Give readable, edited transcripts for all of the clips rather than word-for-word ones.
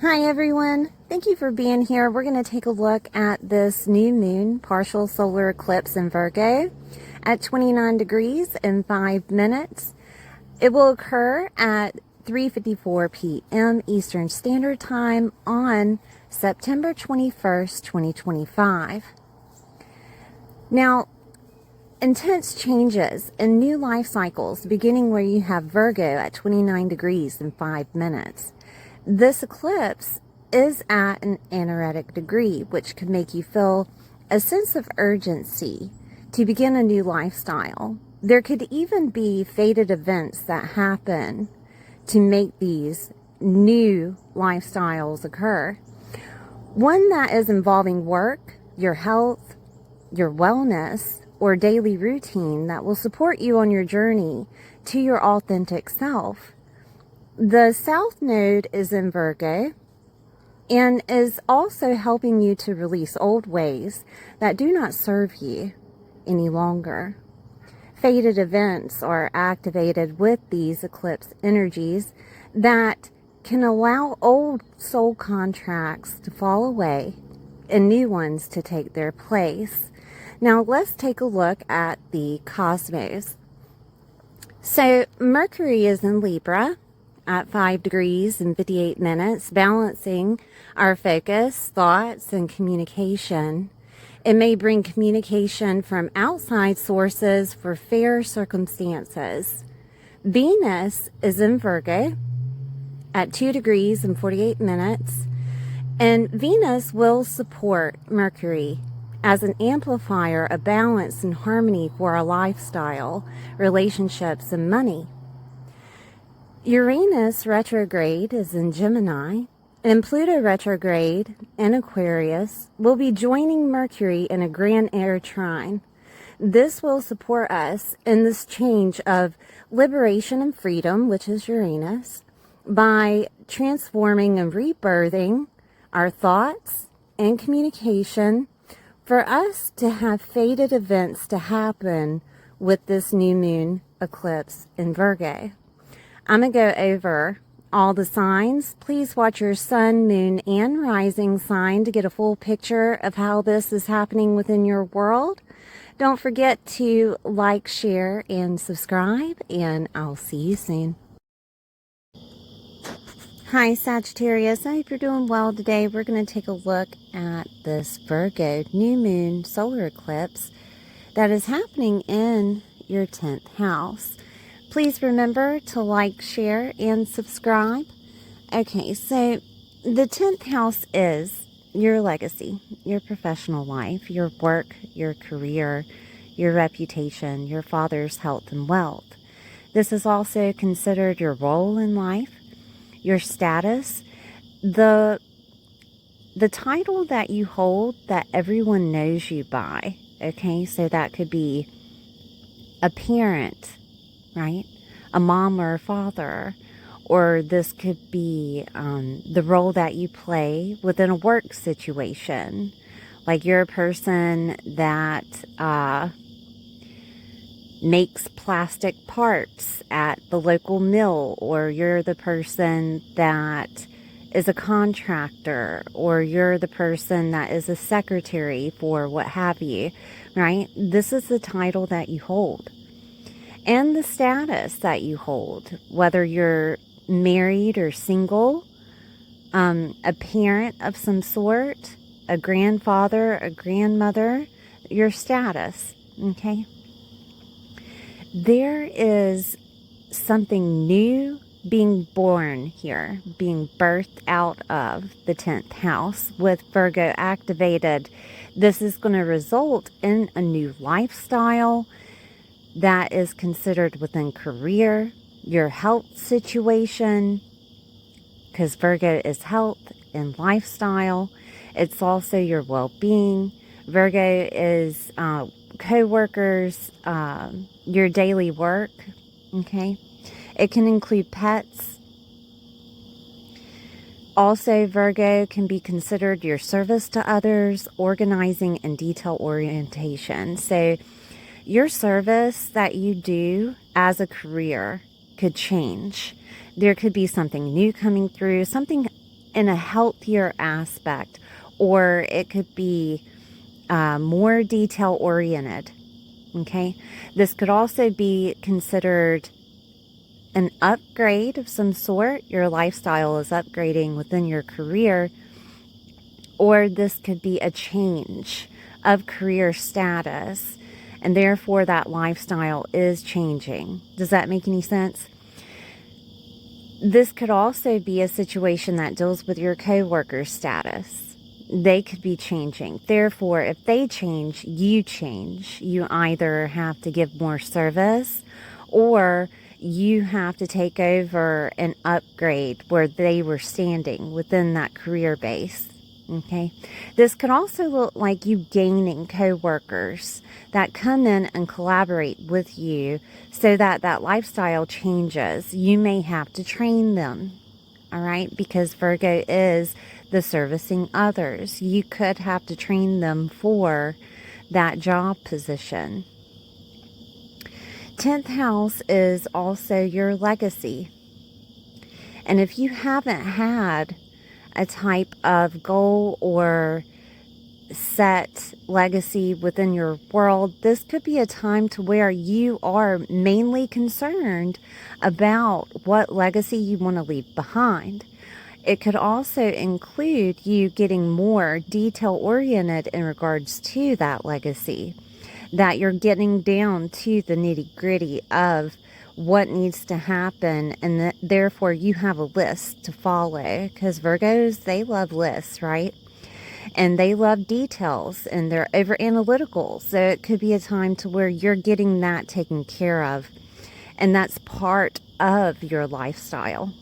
Hi everyone, thank you for being here. We're going to take a look at this new moon partial solar eclipse in Virgo at 29 degrees and 5 minutes. It will occur at 3:54 p.m. Eastern Standard Time on September 21st, 2025. Now, intense changes and new life cycles beginning where you have Virgo at 29 degrees and 5 minutes. This eclipse is at an anaretic degree, which could make you feel a sense of urgency to begin a new lifestyle. There could even be fated events that happen to make these new lifestyles occur. One that is involving work, your health, your wellness, or daily routine that will support you on your journey to your authentic self. The South Node is in Virgo and is also helping you to release old ways that do not serve you any longer. Fated events are activated with these eclipse energies that can allow old soul contracts to fall away and new ones to take their place. Now let's take a look at the cosmos. So Mercury is in Libra at 5 degrees and 58 minutes, balancing our focus, thoughts, and communication. It may bring communication from outside sources for fair circumstances. Venus is in Virgo at 2 degrees and 48 minutes, and Venus will support Mercury as an amplifier of balance and harmony for our lifestyle, relationships, and money. Uranus retrograde is in Gemini, and Pluto retrograde in Aquarius will be joining Mercury in a grand air trine. This will support us in this change of liberation and freedom, which is Uranus, by transforming and rebirthing our thoughts and communication for us to have fated events to happen with this new moon eclipse in Virgo. I'm going to go over all the signs. Please watch your sun, moon, and rising sign to get a full picture of how this is happening within your world. Don't forget to like, share, and subscribe, and I'll see you soon. Hi Sagittarius, I hope you're doing well today. We're going to take a look at this Virgo new moon solar eclipse that is happening in your 10th house. Please remember to like, share, and subscribe. Okay, so the 10th house is your legacy, your professional life, your work, your career, your reputation, your father's health and wealth. This is also considered your role in life, your status, the title that you hold that everyone knows you by. Okay, so that could be a parent, right? A mom or a father, or this could be the role that you play within a work situation. Like you're a person that makes plastic parts at the local mill, or you're the person that is a contractor, or you're the person that is a secretary for what have you, right? This is the title that you hold. And the status that you hold, whether you're married or single, a parent of some sort, a grandfather, a grandmother, your status, okay? There is something new being born here, being birthed out of the 10th house with Virgo activated. This is going to result in a new lifestyle that is considered within career, your health situation, because Virgo is health and lifestyle. It's also your well-being. Virgo is co-workers, your daily work, okay? It can include pets. Also, Virgo can be considered your service to others, organizing, and detail orientation. So your service that you do as a career could change. There could be something new coming through, something in a healthier aspect, or it could be more detail oriented. Okay, this could also be considered an upgrade of some sort. Your lifestyle is upgrading within your career, or this could be a change of career status, and therefore that lifestyle is changing. Does that make any sense? This could also be a situation that deals with your co-worker status. They could be changing. Therefore, if they change, you change. You either have to give more service, or you have to take over and upgrade where they were standing within that career base. Okay, this could also look like you gaining co-workers that come in and collaborate with you so that that lifestyle changes. You may have to train them, all right, because Virgo is the servicing others. You could have to train them for that job position. 10th house is also your legacy. And if you haven't had a type of goal or set legacy within your world, this could be a time to where you are mainly concerned about what legacy you want to leave behind. It could also include you getting more detail oriented in regards to that legacy, that you're getting down to the nitty gritty of what needs to happen, and that therefore you have a list to follow, because Virgos, they love lists, right? And they love details, and they're over analytical. So it could be a time to where you're getting that taken care of, and that's part of your lifestyle.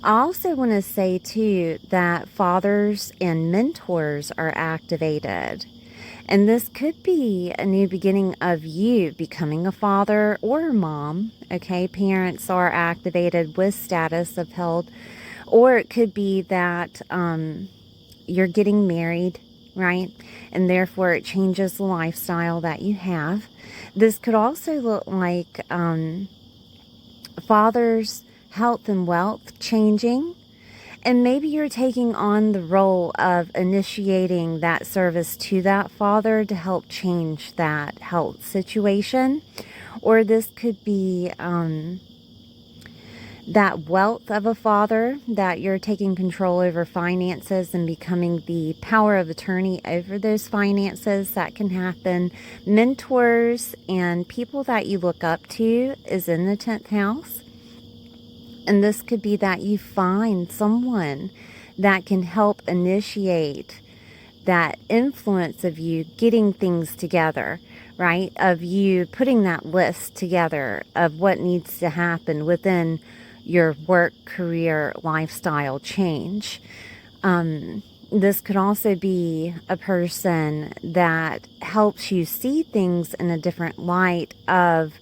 I also want to say too that fathers and mentors are activated. And this could be a new beginning of you becoming a father or a mom. Okay, parents are activated with status upheld. Or it could be that you're getting married, right? And therefore it changes the lifestyle that you have. This could also look like fathers' health and wealth changing. And maybe you're taking on the role of initiating that service to that father to help change that health situation. Or this could be that wealth of a father, that you're taking control over finances and becoming the power of attorney over those finances. That can happen. Mentors and people that you look up to is in the 10th house. And this could be that you find someone that can help initiate that influence of you getting things together, right? Of you putting that list together of what needs to happen within your work, career, lifestyle change. This could also be a person that helps you see things in a different light of,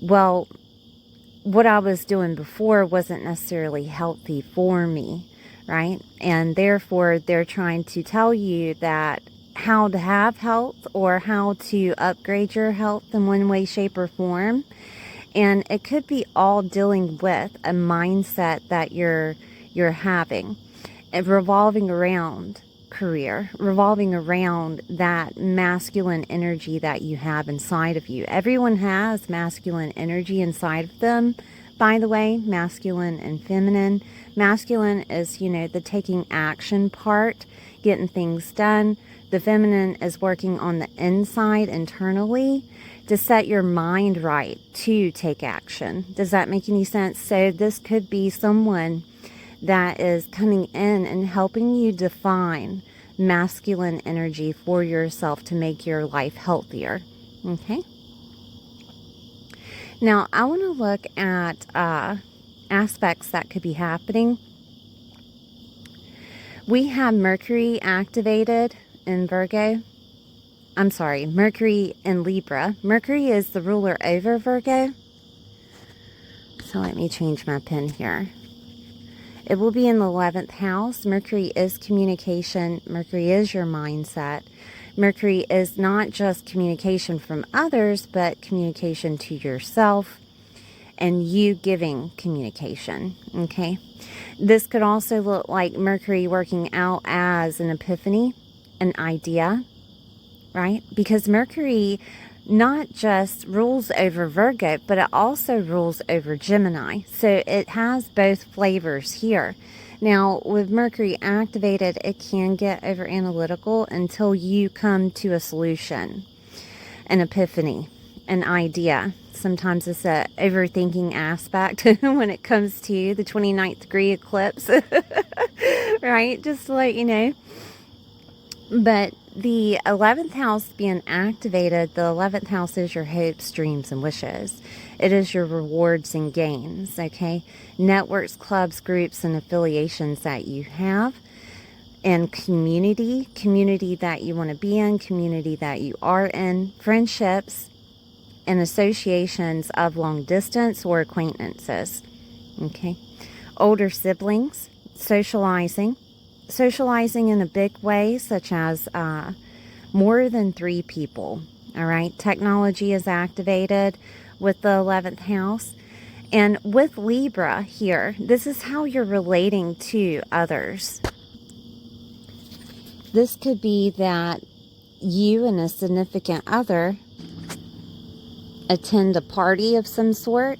well, what I was doing before wasn't necessarily healthy for me, right? And therefore, they're trying to tell you that how to have health or how to upgrade your health in one way, shape, or form. And it could be all dealing with a mindset that you're having, revolving around career, revolving around that masculine energy that you have inside of you. Everyone has masculine energy inside of them, by the way, masculine and feminine. Masculine is, you know, the taking action part, getting things done. The feminine is working on the inside internally to set your mind right to take action. Does that make any sense? So this could be someone that is coming in and helping you define masculine energy for yourself to make your life healthier. Okay. Now, I want to look at aspects that could be happening. We have Mercury activated in Virgo. I'm sorry, Mercury in Libra. Mercury is the ruler over Virgo. So let me change my pen here. It will be in the 11th house. Mercury is communication. Mercury is your mindset. Mercury is not just communication from others, but communication to yourself and you giving communication. Okay. This could also look like Mercury working out as an epiphany, an idea, right? Because Mercury not just rules over Virgo, but it also rules over Gemini. So it has both flavors here. Now, with Mercury activated, it can get over analytical until you come to a solution, an epiphany, an idea. Sometimes it's a overthinking aspect when it comes to the 29th degree eclipse, right? Just to let you know. But the 11th house being activated, the 11th house is your hopes, dreams, and wishes. It is your rewards and gains, okay? Networks, clubs, groups, and affiliations that you have. And community that you want to be in, community that you are in, friendships, and associations of long distance or acquaintances, okay? Older siblings, socializing in a big way, such as more than 3 people, all right? Technology is activated with the 11th house. And with Libra here, this is how you're relating to others. This could be that you and a significant other attend a party of some sort,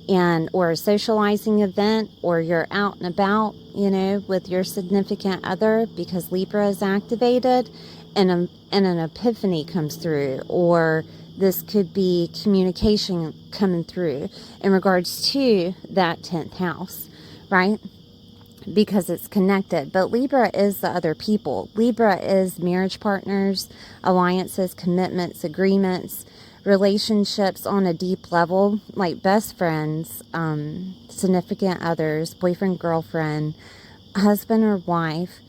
or a socializing event, or you're out and about, you know, with your significant other, because Libra is activated, and an epiphany comes through, or this could be communication coming through in regards to that 10th house, right? Because it's connected. But Libra is the other people. Libra is marriage partners, alliances, commitments, agreements, relationships on a deep level, like best friends, significant others, boyfriend, girlfriend, husband or wife.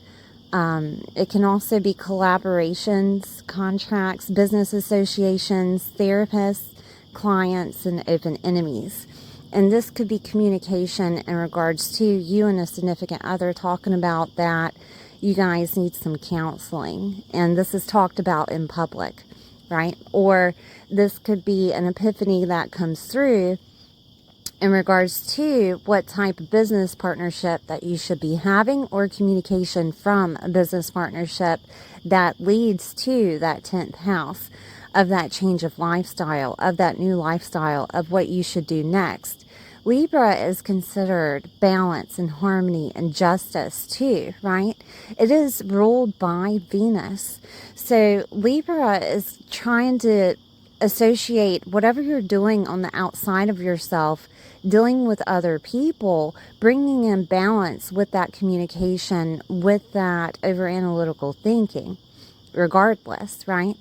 It can also be collaborations, contracts, business associations, therapists, clients, and open enemies. And this could be communication in regards to you and a significant other talking about that you guys need some counseling. And this is talked about in public, right? Or this could be an epiphany that comes through in regards to what type of business partnership that you should be having, or communication from a business partnership that leads to that 10th house of that change of lifestyle, of that new lifestyle, of what you should do next. Libra is considered balance and harmony and justice too, right? It is ruled by Venus. So Libra is trying to associate whatever you're doing on the outside of yourself, dealing with other people, bringing in balance with that communication, with that over analytical thinking, regardless, right?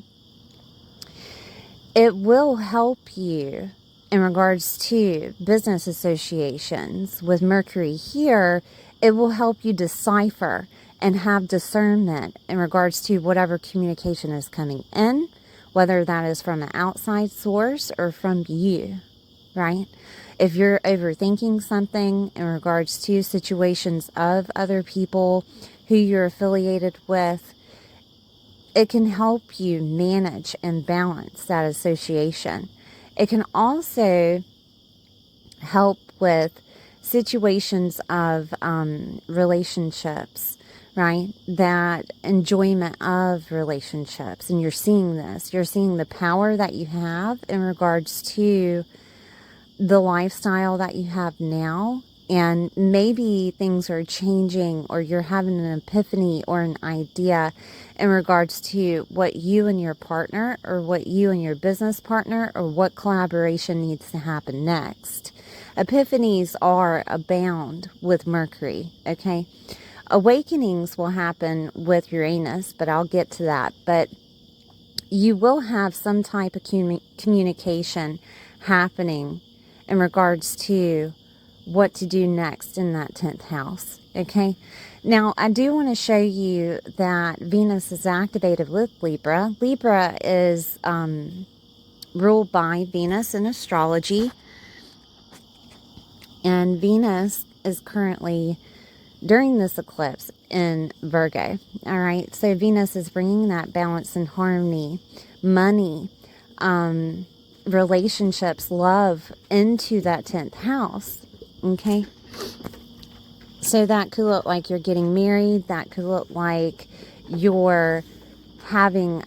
It will help you in regards to business associations. With Mercury here, it will help you decipher and have discernment in regards to whatever communication is coming in, whether that is from an outside source or from you, right? If you're overthinking something in regards to situations of other people who you're affiliated with, it can help you manage and balance that association. It can also help with situations of relationships, right? That enjoyment of relationships. And you're seeing this. You're seeing the power that you have in regards to the lifestyle that you have now. And maybe things are changing, or you're having an epiphany or an idea in regards to what you and your partner, or what you and your business partner, or what collaboration needs to happen next. Epiphanies are abound with Mercury, okay? Awakenings will happen with Uranus, but I'll get to that. But you will have some type of communication happening in regards to what to do next in that 10th house, okay? Now, I do want to show you that Venus is activated with Libra. Libra is ruled by Venus in astrology, and Venus is currently, during this eclipse, in Virgo, all right? So Venus is bringing that balance and harmony, money, relationships, love into that 10th house, okay? So that could look like you're getting married. That could look like you're having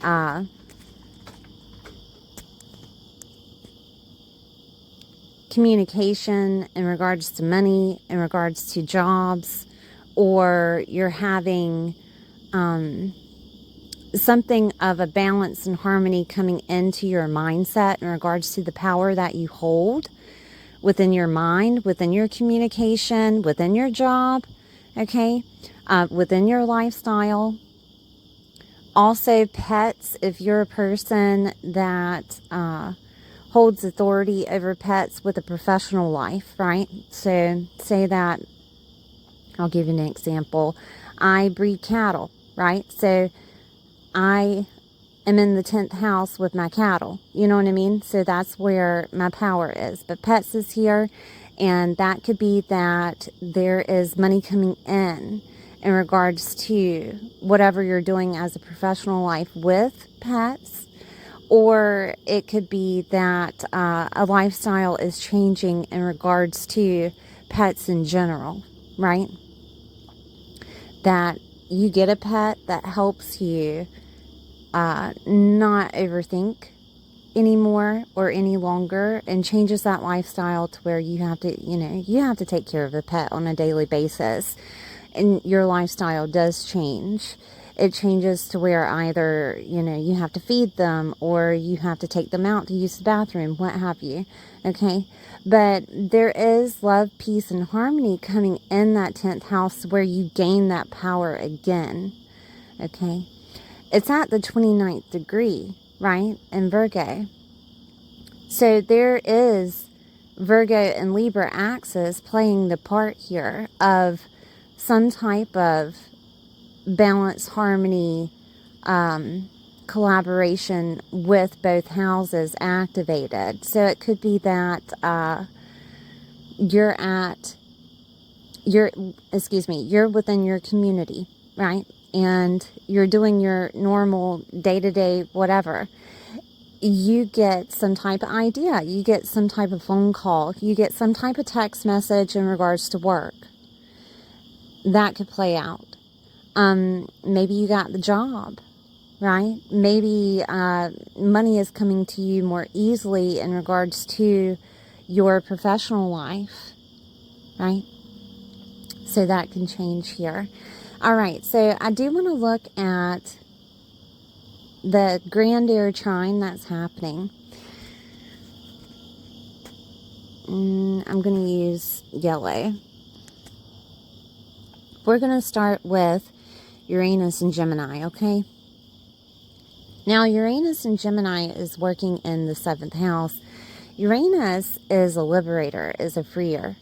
communication in regards to money, in regards to jobs, or you're having something of a balance and harmony coming into your mindset in regards to the power that you hold within your mind, within your communication, within your job, okay, within your lifestyle. Also, pets, if you're a person that holds authority over pets with a professional life, right? So say that, I'll give you an example. I breed cattle, right? So I am in the 10th house with my cattle. You know what I mean? So that's where my power is. But pets is here, and that could be that there is money coming in regards to whatever you're doing as a professional life with pets. Or it could be that a lifestyle is changing in regards to pets in general, right? That you get a pet that helps you not overthink anymore or any longer, and changes that lifestyle to where you have to, you have to take care of a pet on a daily basis, and your lifestyle does change. It changes to where either, you have to feed them, or you have to take them out to use the bathroom, what have you, okay? But there is love, peace, and harmony coming in that 10th house where you gain that power again, okay? It's at the 29th degree, right, in Virgo. So there is Virgo and Libra axis playing the part here of some type of balance, harmony, collaboration with both houses activated. So it could be that you're within your community, right? And you're doing your normal day-to-day whatever. You get some type of idea. You get some type of phone call. You get some type of text message in regards to work. That could play out. Maybe you got the job, right? Maybe money is coming to you more easily in regards to your professional life, right? So that can change here. All right, so I do want to look at the grand air trine that's happening. I'm going to use yellow. We're going to start with Uranus and Gemini, okay? Now, Uranus and Gemini is working in the 7th house. Uranus is a liberator, is a freer,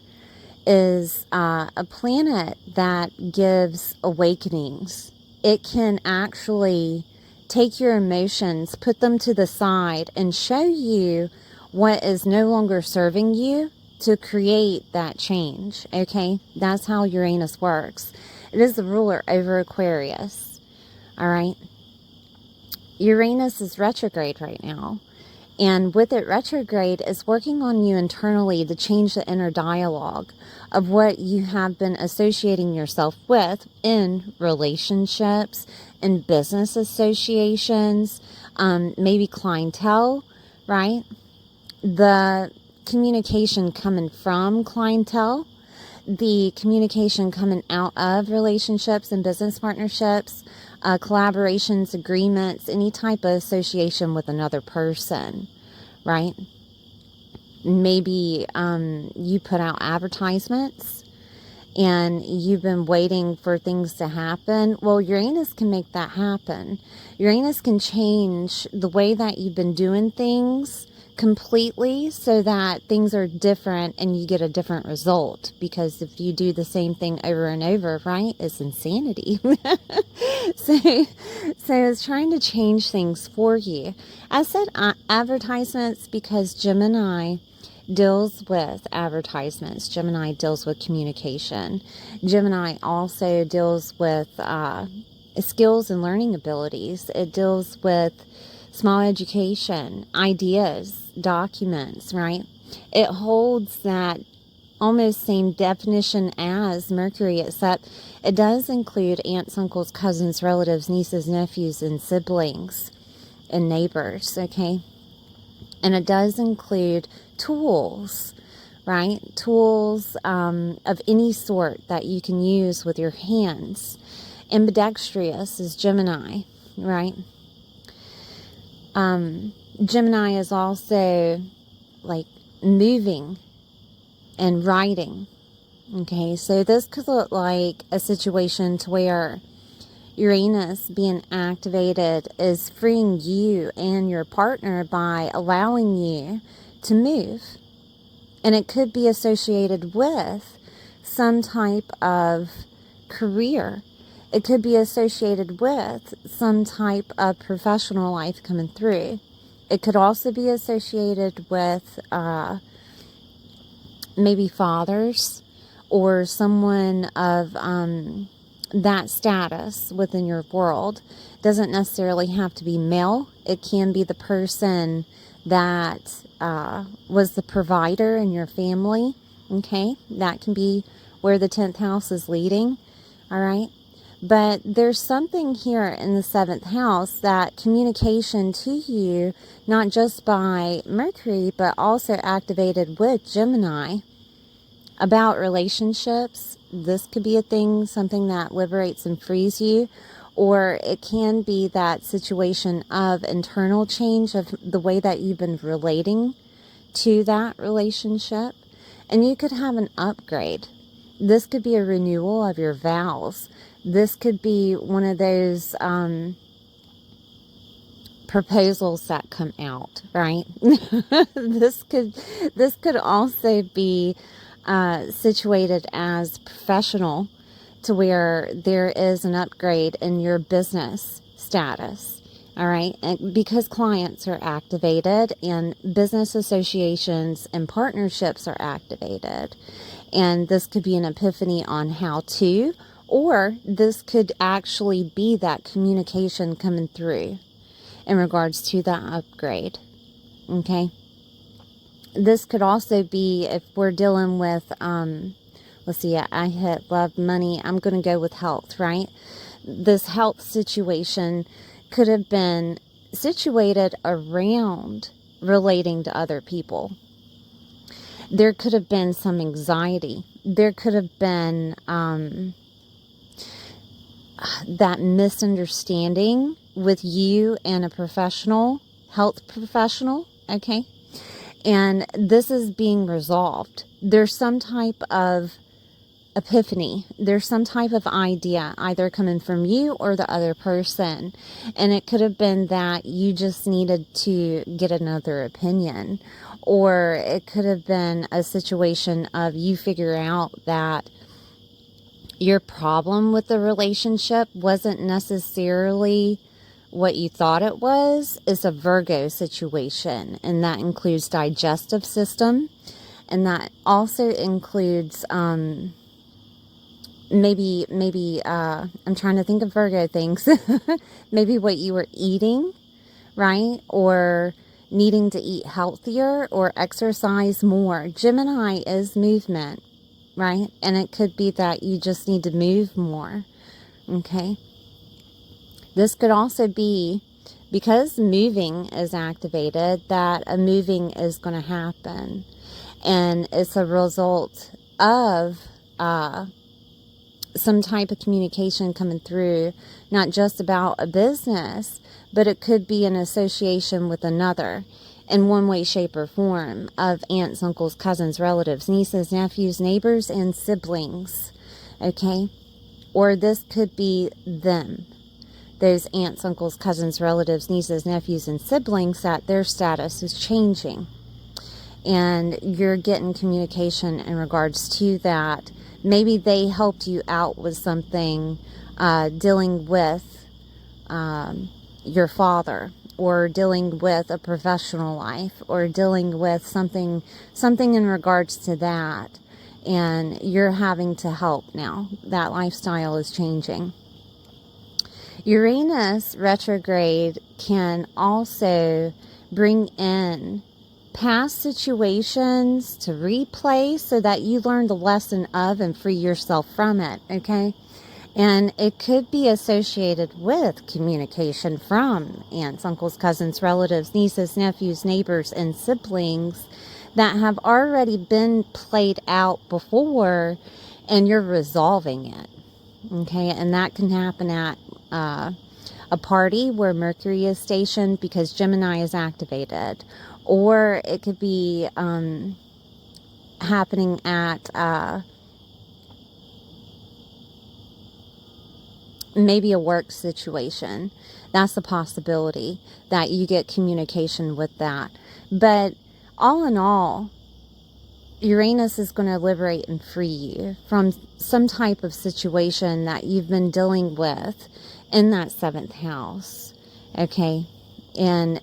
is a planet that gives awakenings. It can actually take your emotions, put them to the side, and show you what is no longer serving you to create that change, okay? That's how Uranus works. It is the ruler over Aquarius, all right? Uranus is retrograde right now. And with it retrograde, it's working on you internally to change the inner dialogue of what you have been associating yourself with in relationships, in business associations, maybe clientele, right? The communication coming from clientele, the communication coming out of relationships and business partnerships, collaborations, agreements, any type of association with another person, right? Maybe you put out advertisements and you've been waiting for things to happen. Well, Uranus can make that happen. Uranus can change the way that you've been doing things completely so that things are different and you get a different result. Because if you do the same thing over and over, right, it's insanity. So it's trying to change things for you. I said advertisements because Gemini deals with advertisements. Gemini deals with communication. Gemini also deals with skills and learning abilities. It deals with small education, ideas, documents, right? It holds that almost same definition as Mercury, except it does include aunts, uncles, cousins, relatives, nieces, nephews, and siblings and neighbors, okay? And it does include tools, right? Tools of any sort that you can use with your hands. Ambidextrous is Gemini, right? Gemini is also like moving and writing. Okay, so this could look like a situation to where Uranus being activated is freeing you and your partner by allowing you to move. And it could be associated with some type of career. It could be associated with some type of professional life coming through. It could also be associated with maybe fathers or someone of that status within your world. Doesn't necessarily have to be male. It can be the person that was the provider in your family. Okay, that can be where the 10th house is leading. All right, but there's something here in the 7th house that communication to you, not just by Mercury, but also activated with Gemini about relationships. This could be a thing, something that liberates and frees you, or it can be that situation of internal change of the way that you've been relating to that relationship. And you could have an upgrade. This could be a renewal of your vows. This could be one of those proposals that come out, right? This could also be situated as professional, to where there is an upgrade in your business status. All right, and because clients are activated and business associations and partnerships are activated, and this could be an epiphany on how to, or this could actually be that communication coming through in regards to that upgrade. Okay, this could also be if we're dealing with let's see, I hit love, money. I'm going to go with health, right? This health situation could have been situated around relating to other people. There could have been some anxiety. There could have been that misunderstanding with you and a professional, health professional, okay? And this is being resolved. There's some type of epiphany. There's some type of idea either coming from you or the other person. And it could have been that you just needed to get another opinion. Or it could have been a situation of you figure out that your problem with the relationship wasn't necessarily what you thought it was. It's a Virgo situation, and that includes digestive system, and that also includes maybe I'm trying to think of Virgo things. Maybe what you were eating, right? Or needing to eat healthier or exercise more. Gemini is movement, right? And it could be that you just need to move more. Okay. This could also be because moving is activated, that a moving is going to happen. And it's a result of some type of communication coming through, not just about a business, but it could be an association with another in one way, shape, or form of aunts, uncles, cousins, relatives, nieces, nephews, neighbors, and siblings. Okay? Or this could be them. Those aunts, uncles, cousins, relatives, nieces, nephews, and siblings, that their status is changing. And you're getting communication in regards to that. Maybe they helped you out with something, dealing with your father, or dealing with a professional life, or dealing with something in regards to that. And you're having to help now. That lifestyle is changing. Uranus retrograde can also bring in past situations to replay so that you learn the lesson of and free yourself from it, okay? And it could be associated with communication from aunts, uncles, cousins, relatives, nieces, nephews, neighbors, and siblings that have already been played out before, and you're resolving it, okay? And that can happen at a party where Mercury is stationed because Gemini is activated. Or it could be happening at maybe a work situation. That's a possibility that you get communication with that. But all in all, Uranus is going to liberate and free you from some type of situation that you've been dealing with in that 7th house. Okay? And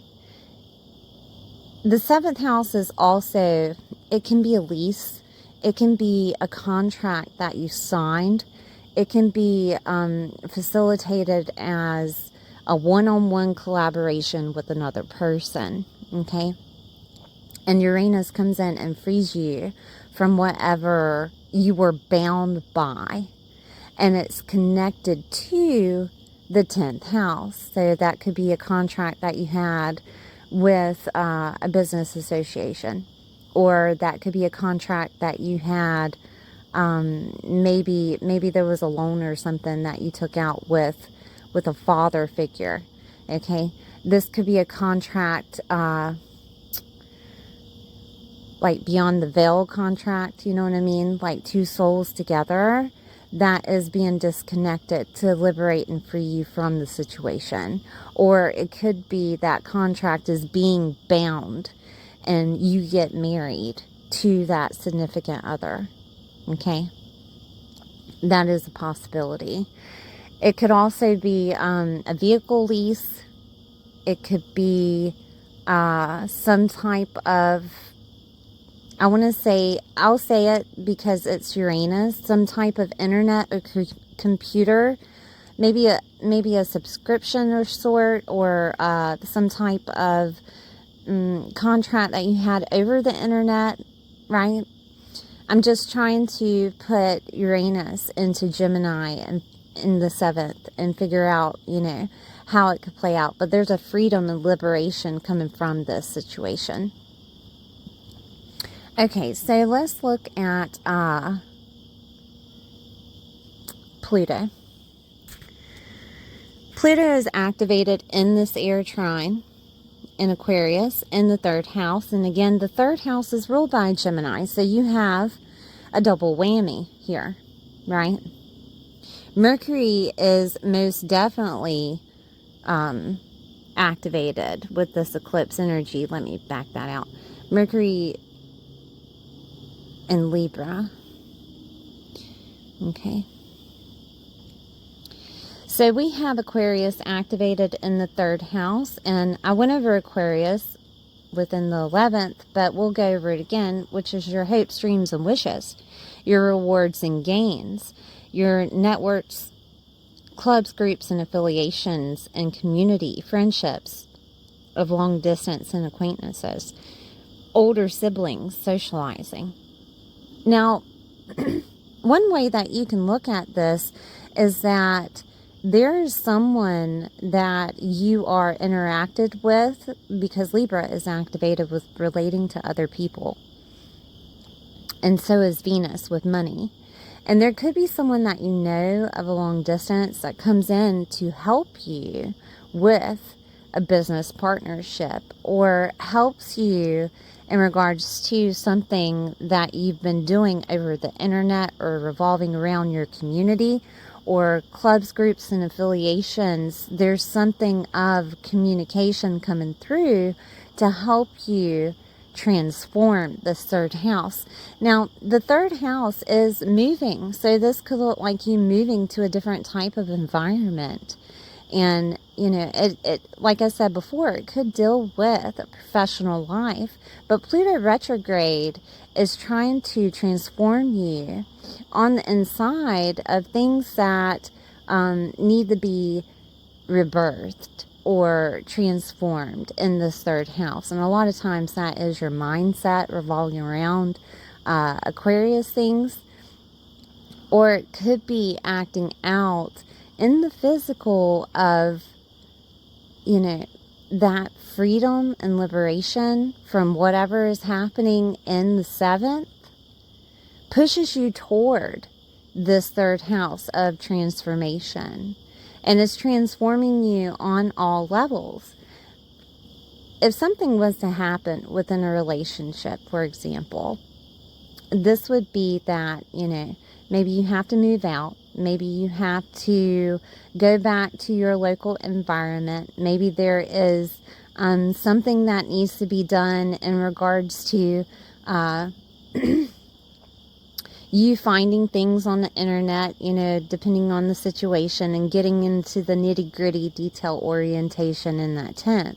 the 7th house is also, it can be a lease. It can be a contract that you signed. It can be facilitated as a one-on-one collaboration with another person. Okay? And Uranus comes in and frees you from whatever you were bound by. And it's connected to the 10th house. So that could be a contract that you had with a business association. Or that could be a contract that you had, maybe there was a loan or something that you took out with a father figure. Okay? This could be a contract, like beyond the veil contract, you know what I mean? Like 2 souls together that is being disconnected to liberate and free you from the situation. Or it could be that contract is being bound and you get married to that significant other. Okay? That is a possibility. It could also be a vehicle lease. It could be some type of, I'll say it because it's Uranus, some type of internet or computer, maybe a subscription or sort, or some type of contract that you had over the internet, right? I'm just trying to put Uranus into Gemini and in the 7th and figure out, how it could play out. But there's a freedom and liberation coming from this situation. Okay, so let's look at Pluto. Pluto is activated in this air trine in Aquarius in the 3rd house. And again, the 3rd house is ruled by Gemini. So you have a double whammy here, right? Mercury is most definitely activated with this eclipse energy. Let me back that out. Mercury in Libra. Okay. So we have Aquarius activated in the 3rd house. And I went over Aquarius within the 11th, but we'll go over it again, which is your hopes, dreams, and wishes. Your rewards and gains. Your networks, clubs, groups, and affiliations, and community, friendships of long distance and acquaintances. Older siblings, socializing. Now, one way that you can look at this is that there's someone that you are interacted with, because Libra is activated with relating to other people. And so is Venus with money. And there could be someone that you know of a long distance that comes in to help you with a business partnership, or helps you in regards to something that you've been doing over the internet, or revolving around your community or clubs, groups, and affiliations. There's something of communication coming through to help you transform the 3rd house. Now, the 3rd house is moving, so this could look like you moving to a different type of environment. And, it like I said before, it could deal with a professional life. But Pluto retrograde is trying to transform you on the inside of things that need to be rebirthed, or transformed in this third house. And a lot of times that is your mindset revolving around Aquarius things. Or it could be acting out in the physical of, you know, that freedom and liberation from whatever is happening in the 7th pushes you toward this third house of transformation. And it's transforming you on all levels. If something was to happen within a relationship, for example, this would be that, you know, maybe you have to move out. Maybe you have to go back to your local environment. Maybe there is something that needs to be done in regards to you finding things on the internet, you know, depending on the situation, and getting into the nitty-gritty detail orientation in that 10th,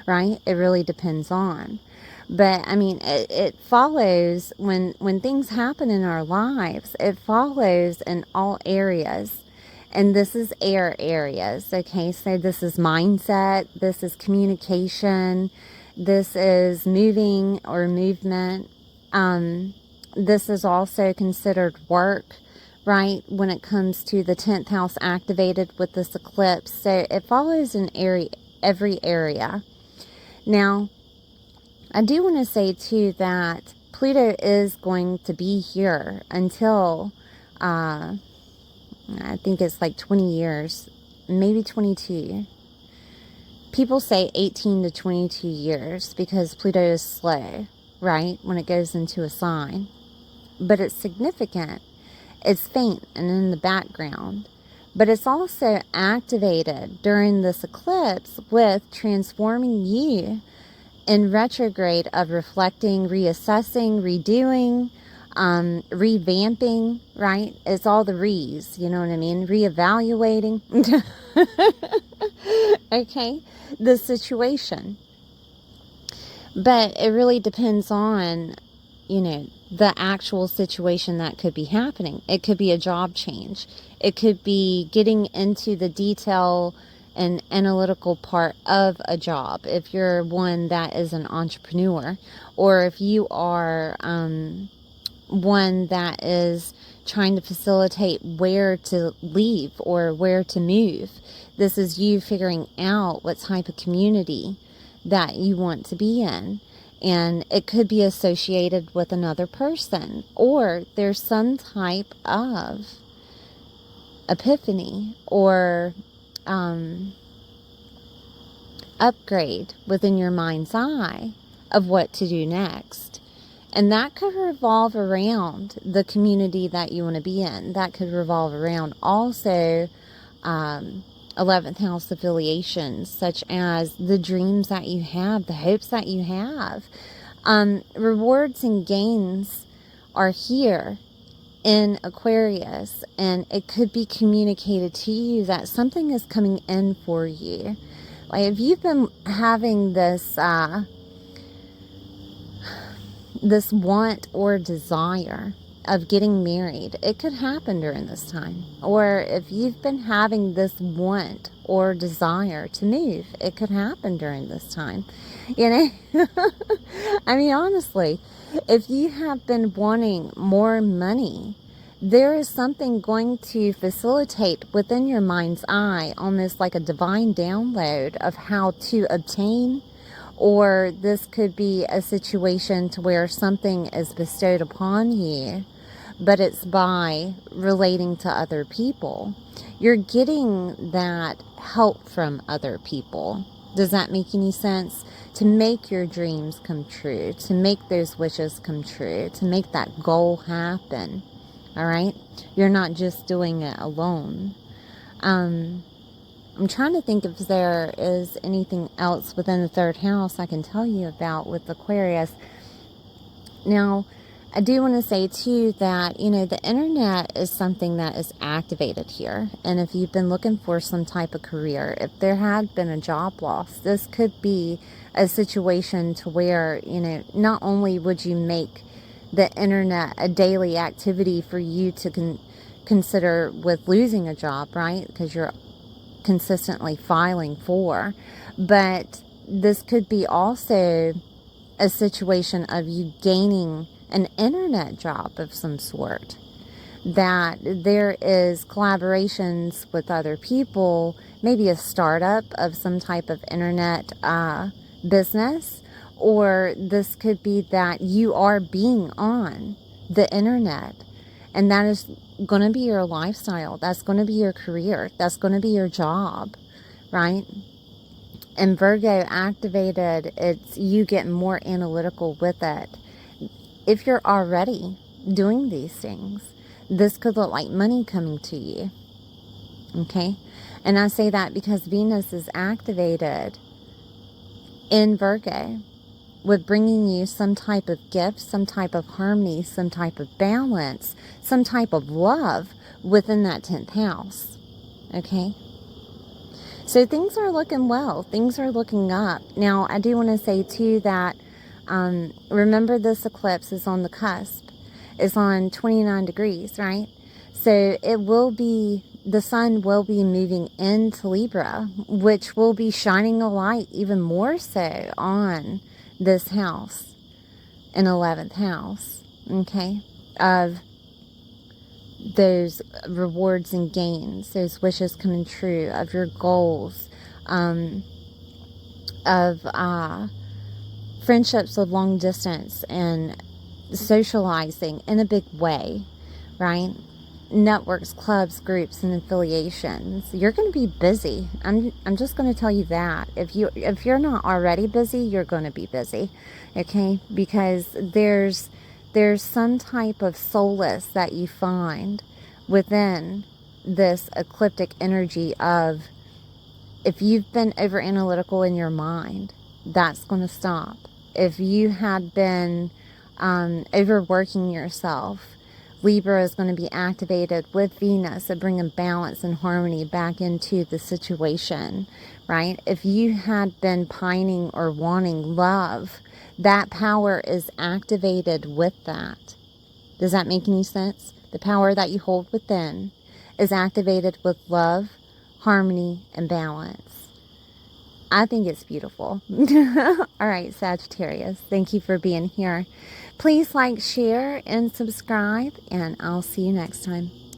right? It really depends on. But, I mean, it follows when things happen in our lives, it follows in all areas. And this is air areas, okay? So this is mindset, this is communication, this is moving or movement. This is also considered work, right? When it comes to the 10th house activated with this eclipse. So it follows in every area. Now, I do want to say too that Pluto is going to be here until, I think it's like 20 years, maybe 22. People say 18 to 22 years because Pluto is slow, right? When it goes into a sign. But it's significant. It's faint and in the background. But it's also activated during this eclipse with transforming you in retrograde of reflecting, reassessing, redoing, revamping, right? It's all the re's, you know what I mean? Reevaluating. Okay? The situation. But it really depends on, you know, the actual situation that could be happening. It could be a job change. It could be getting into the detail and analytical part of a job. If you're one that is an entrepreneur, or if you are one that is trying to facilitate where to leave or where to move. This is you figuring out what type of community that you want to be in. And it could be associated with another person, or there's some type of epiphany or upgrade within your mind's eye of what to do next. And that could revolve around the community that you want to be in. That could revolve around also 11th house affiliations, such as the dreams that you have, the hopes that you have. Rewards and gains are here in Aquarius, and it could be communicated to you that something is coming in for you. Like if you've been having this this want or desire of getting married, it could happen during this time. Or if you've been having this want or desire to move, it could happen during this time. You know, I mean, honestly, if you have been wanting more money, there is something going to facilitate within your mind's eye, almost like a divine download of how to obtain. Or this could be a situation to where something is bestowed upon you, but it's by relating to other people. You're getting that help from other people. Does that make any sense? To make your dreams come true, to make those wishes come true, to make that goal happen. All right? You're not just doing it alone. I'm trying to think if there is anything else within the third house I can tell you about with Aquarius. Now, I do want to say too that, you know, the internet is something that is activated here. And if you've been looking for some type of career, if there had been a job loss, this could be a situation to where, you know, not only would you make the internet a daily activity for you to consider with losing a job, right? Because you're consistently filing for. But this could be also a situation of you gaining an internet job of some sort. That there is collaborations with other people, maybe a startup of some type of internet business, or this could be that you are being on the internet, and that is going to be your lifestyle, that's going to be your career, that's going to be your job, right? And Virgo activated, it's you getting more analytical with it. If you're already doing these things, this could look like money coming to you. Okay? And I say that because Venus is activated in Virgo with bringing you some type of gift, some type of harmony, some type of balance, some type of love within that 10th house. Okay? So things are looking well. Things are looking up. Now, I do want to say too that remember, this eclipse is on the cusp. It's on 29 degrees, right? So it will be, the sun will be moving into Libra, which will be shining a light even more so on this house, an 11th house, okay, of those rewards and gains, those wishes coming true, of your goals, of friendships of long distance and socializing in a big way, right? Networks, clubs, groups, and affiliations. You're going to be busy. I'm just going to tell you that. If you're not already busy, you're going to be busy, okay? Because there's some type of solace that you find within this ecliptic energy of, if you've been over analytical in your mind, that's going to stop. If you had been overworking yourself, Libra is going to be activated with Venus to bring a balance and harmony back into the situation, right? If you had been pining or wanting love, that power is activated with that. Does that make any sense? The power that you hold within is activated with love, harmony, and balance. I think it's beautiful. All right, Sagittarius, thank you for being here. Please like, share, and subscribe, and I'll see you next time.